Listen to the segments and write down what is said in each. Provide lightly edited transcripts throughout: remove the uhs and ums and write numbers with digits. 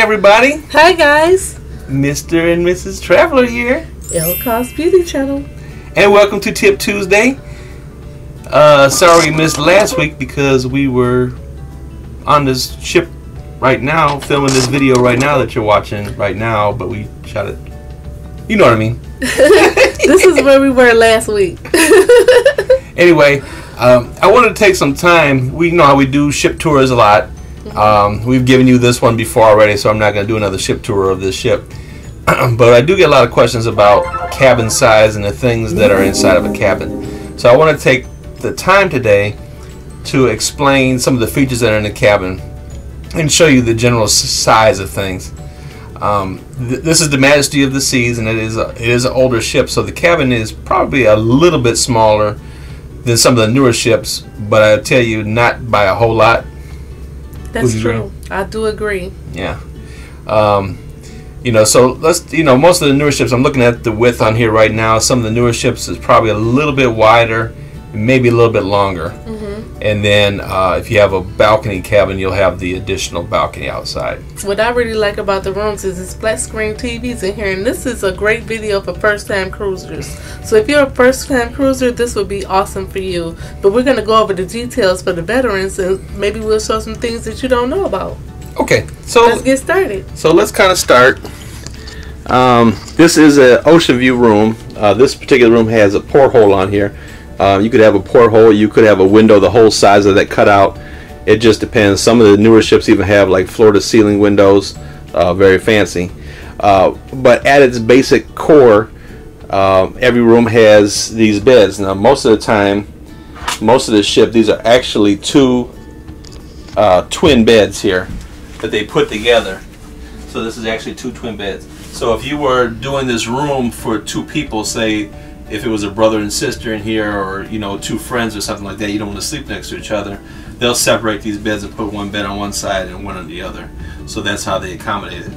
everybody. Hi guys. Mr. and Mrs. Traveler here. Ilka's Beauty Channel. And welcome to Tip Tuesday. Sorry we missed last week because we were on this ship right now, filming this video right now that you're watching right now, but we shot it. You know what I mean. This is where we were last week. Anyway, I wanted to take some time. We know how we do ship tours a lot. We've given you this one before already, so I'm not going to do another ship tour of this ship. But I do get a lot of questions about cabin size and the things that are inside of a cabin. So I want to take the time today to explain some of the features that are in the cabin and show you the general size of things. This is the Majesty of the Seas, and it is an older ship, so the cabin is probably a little bit smaller than some of the newer ships, but I tell you, not by a whole lot. That's true. I do agree. Yeah. So let's, most of the newer ships, I'm looking at the width on here right now. Some of the newer ships is probably a little bit wider, maybe a little bit longer. And then if you have a balcony cabin, you'll have the additional balcony outside. What I really like about the rooms is it's flat screen TVs in here, and this is a great video for first-time cruisers. So if you're a first-time cruiser, this would be awesome for you. But we're going to go over the details for the veterans, and maybe we'll show some things that you don't know about. Okay, so let's get started. So let's kind of start. This is an Oceanview room. This particular room has a porthole on here. You could have a porthole, you could have a window the whole size of that cut out. It just depends. Some of the newer ships even have like floor-to-ceiling windows, very fancy. But at its basic core, every room has these beds. Now, most of the time, most of the ship, these are actually two twin beds here that they put together. So this is actually two twin beds. So if you were doing this room for two people, say if it was a brother and sister in here, or two friends or something like that, you don't want to sleep next to each other, they'll separate these beds and put one bed on one side and one on the other. So that's how they accommodate it.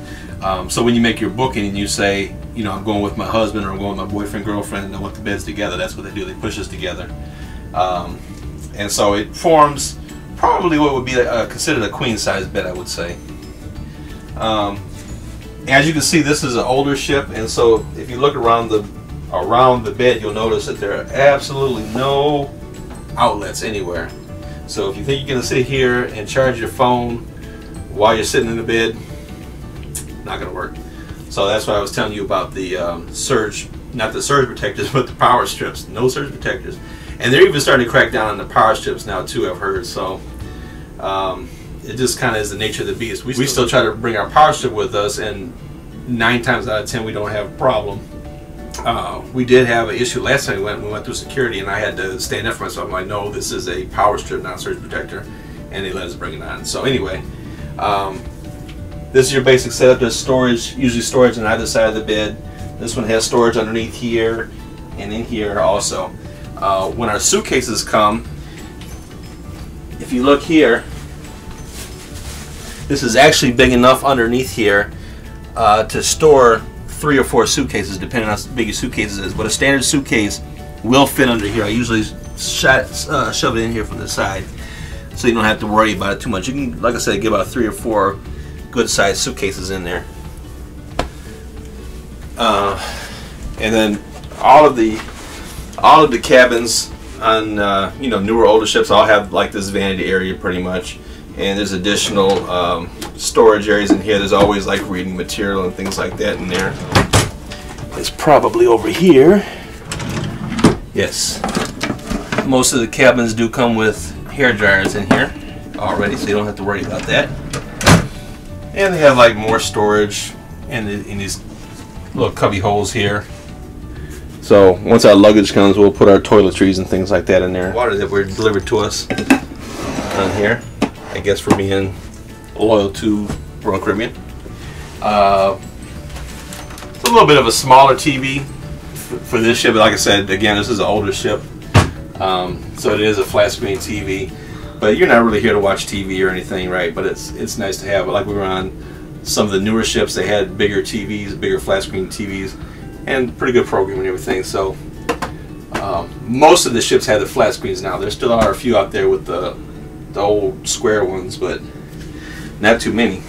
So when you make your booking and you say, I'm going with my husband or I'm going with my boyfriend, girlfriend, and I want the beds together, that's what they do. They push us together. And so it forms probably what would be considered a queen size bed, I would say. As you can see, this is an older ship, and so if you look around the bed, you'll notice that there are absolutely no outlets anywhere. So if you think you're going to sit here and charge your phone while you're sitting in the bed, not going to work. So that's why I was telling you about the surge, not the surge protectors, but the power strips. No surge protectors. And they're even starting to crack down on the power strips now too, I've heard. So it just kind of is the nature of the beast. We still try to bring our power strip with us, and 9 times out of 10 we don't have a problem. We did have an issue last time we went through security, and I had to stand up for myself. I'm like, no, this is a power strip, not surge protector, and they let us bring it on. So anyway, this is your basic setup. There's storage, usually storage on either side of the bed. This one has storage underneath here and in here also. When our suitcases come, if you look here, this is actually big enough underneath here to store 3 or 4 suitcases, depending on how big your suitcases is. But a standard suitcase will fit under here. I usually shove it in here from the side, so you don't have to worry about it too much. You can, like I said, get about 3 or 4 good-sized suitcases in there. And then all of the cabins on newer, older ships all have like this vanity area pretty much. And there's additional storage areas in here. There's always like reading material and things like that in there. It's probably over here. Yes. Most of the cabins do come with hair dryers in here already, so you don't have to worry about that. And they have like more storage in these little cubby holes here. So once our luggage comes, we'll put our toiletries and things like that in there. Water that were delivered to us on here, I guess for being loyal to Royal Caribbean. It's a little bit of a smaller TV for this ship, but like I said, again, this is an older ship, so it is a flat screen TV. But you're not really here to watch TV or anything, right? But it's nice to have. Like we were on some of the newer ships, they had bigger TVs, bigger flat screen TVs, and pretty good programming and everything. So most of the ships have the flat screens now. There still are a few out there with the old square ones, but not too many.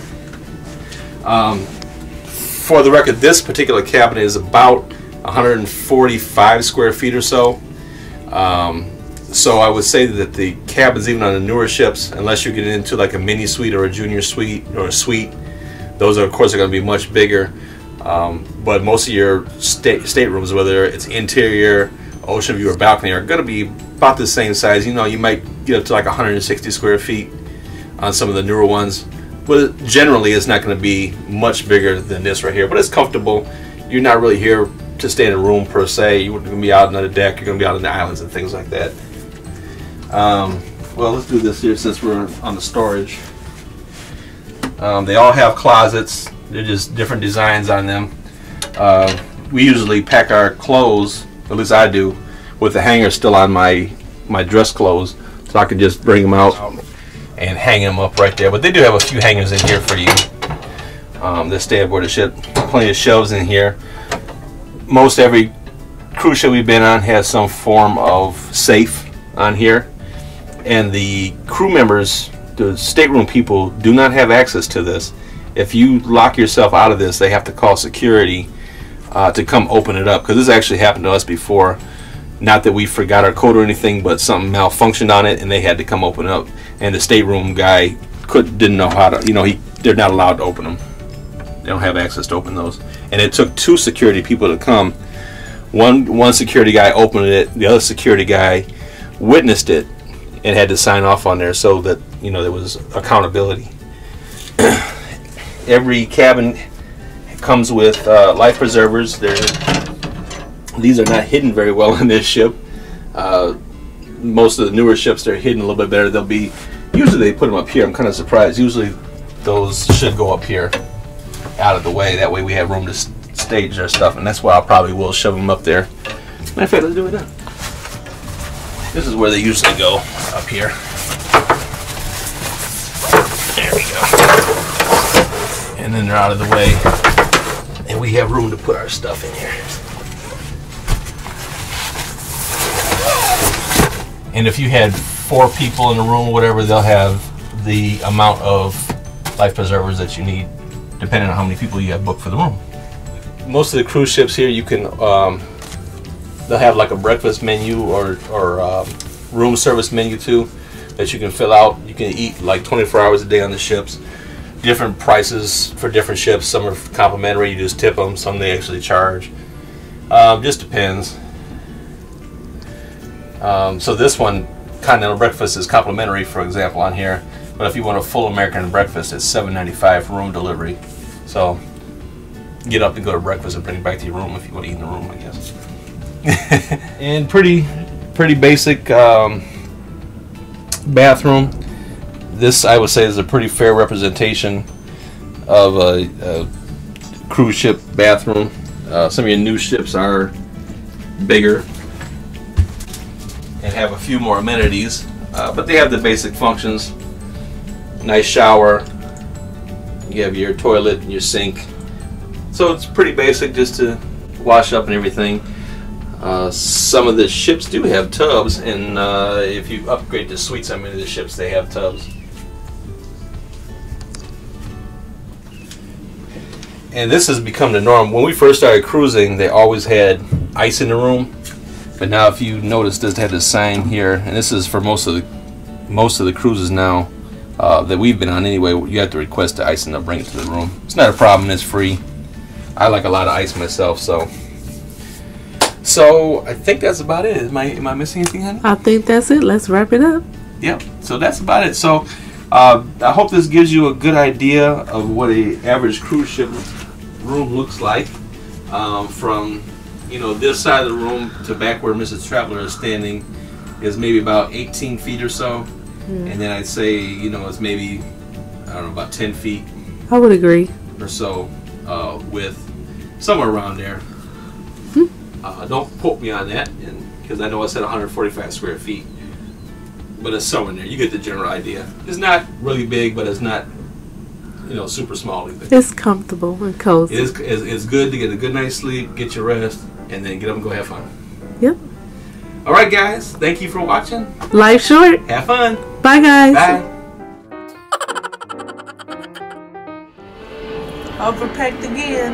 For the record, this particular cabin is about 145 square feet or so. So I would say that the cabins, even on the newer ships, unless you're getting into like a mini suite or a junior suite or a suite, those are of course going to be much bigger. But most of your staterooms, whether it's interior, ocean view, or balcony, are going to be about the same size. You know, you might get up to like 160 square feet on some of the newer ones. But generally, it's not going to be much bigger than this right here. But it's comfortable. You're not really here to stay in a room per se. You're going to be out on the deck. You're going to be out on the islands and things like that. Well, let's do this here since we're on the storage. They all have closets. They're just different designs on them. We usually pack our clothes, at least I do, with the hanger still on my dress clothes, so I can just bring them out and hang them up right there. But they do have a few hangers in here for you. They stay aboard the ship. Plenty of shelves in here. Most every cruise ship we've been on has some form of safe on here, and the crew members, the stateroom people, do not have access to this. If you lock yourself out of this, they have to call security to come open it up, because this actually happened to us before. Not that we forgot our code or anything, but something malfunctioned on it and they had to come open it up, and the stateroom guy didn't know how to, you know, they're not allowed to open them. They don't have access to open those. And it took 2 security people to come. One security guy opened it, the other security guy witnessed it and had to sign off on there, so that, you know, there was accountability. Every cabin comes with life preservers. These are not hidden very well in this ship. Most of the newer ships, they're hidden a little bit better. Usually they put them up here. I'm kind of surprised. Usually those should go up here, out of the way. That way we have room to stage our stuff, and that's why I probably will shove them up there. Matter of fact, let's do it now. This is where they usually go, up here. There we go. And then they're out of the way, and we have room to put our stuff in here. And if you had 4 people in a room or whatever, they'll have the amount of life preservers that you need, depending on how many people you have booked for the room. Most of the cruise ships here, you can they'll have like a breakfast menu or room service menu too, that you can fill out. You can eat like 24 hours a day on the ships. Different prices for different ships. Some are complimentary, you just tip them. Some they actually charge. Just depends. So this one, continental breakfast, is complimentary, for example, on here. But if you want a full American breakfast, it's $7.95 room delivery. So get up and go to breakfast and bring it back to your room if you want to eat in the room, I guess. And pretty basic bathroom. This, I would say, is a pretty fair representation of a cruise ship bathroom. Some of your new ships are bigger and have a few more amenities, but they have the basic functions. Nice shower. You have your toilet and your sink. So it's pretty basic, just to wash up and everything. Some of the ships do have tubs, and if you upgrade to suites on many of the ships, they have tubs. And this has become the norm. When we first started cruising, they always had ice in the room. But now, if you notice, this had this sign here, and this is for most of the cruises now that we've been on anyway. You have to request the ice and they'll bring it to the room. It's not a problem. It's free. I like a lot of ice myself, so I think that's about it. Am I missing anything, honey? I think that's it. Let's wrap it up. Yep. So that's about it. So I hope this gives you a good idea of what an average cruise ship room looks like, from, you know, this side of the room to back where Mrs. Traveler is standing is maybe about 18 feet or so. And then I'd say, you know, it's maybe, I don't know, about 10 feet. I would agree. Or so width, somewhere around there. Don't quote me on that, because I know I said 145 square feet, but it's somewhere in there. You get the general idea. It's not really big, but it's not, you know, super small either. It's comfortable and cozy. It's good to get a good night's sleep, get your rest, and then get up and go have fun. Yep. All right, guys. Thank you for watching. Life short. Have fun. Bye, guys. Bye. Overpacked again.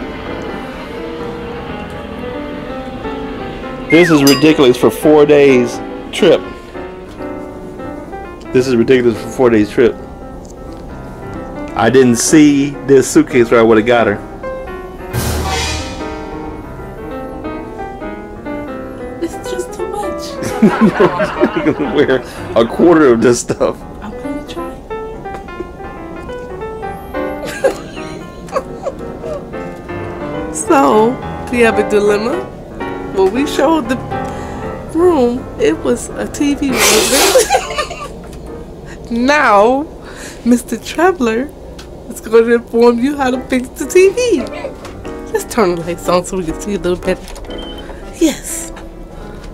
This is ridiculous for 4 days trip. This is ridiculous for 4 days trip. I didn't see this suitcase where I would have got her. It's just too much. You're gonna wear a quarter of this stuff. I'm gonna try. So we have a dilemma. When we showed the room, it was a TV room. Now, Mr. Traveler is going to inform you how to fix the TV. Let's turn the lights on so we can see a little better. Yes.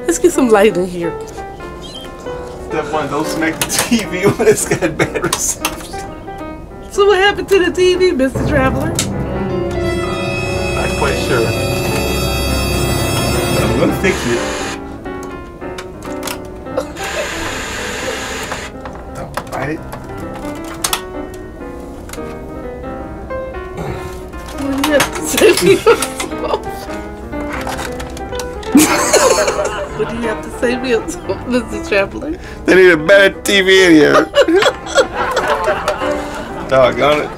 Let's get some light in here. Step one, don't smack the TV when it's got bad reception. So what happened to the TV, Mr. Traveler? Not quite sure. I'm gonna fix it. Don't bite it. What do you have to say for yourself? What do you have to say for yourself, Mr. Traveler? They need a better TV in here. Doggone it.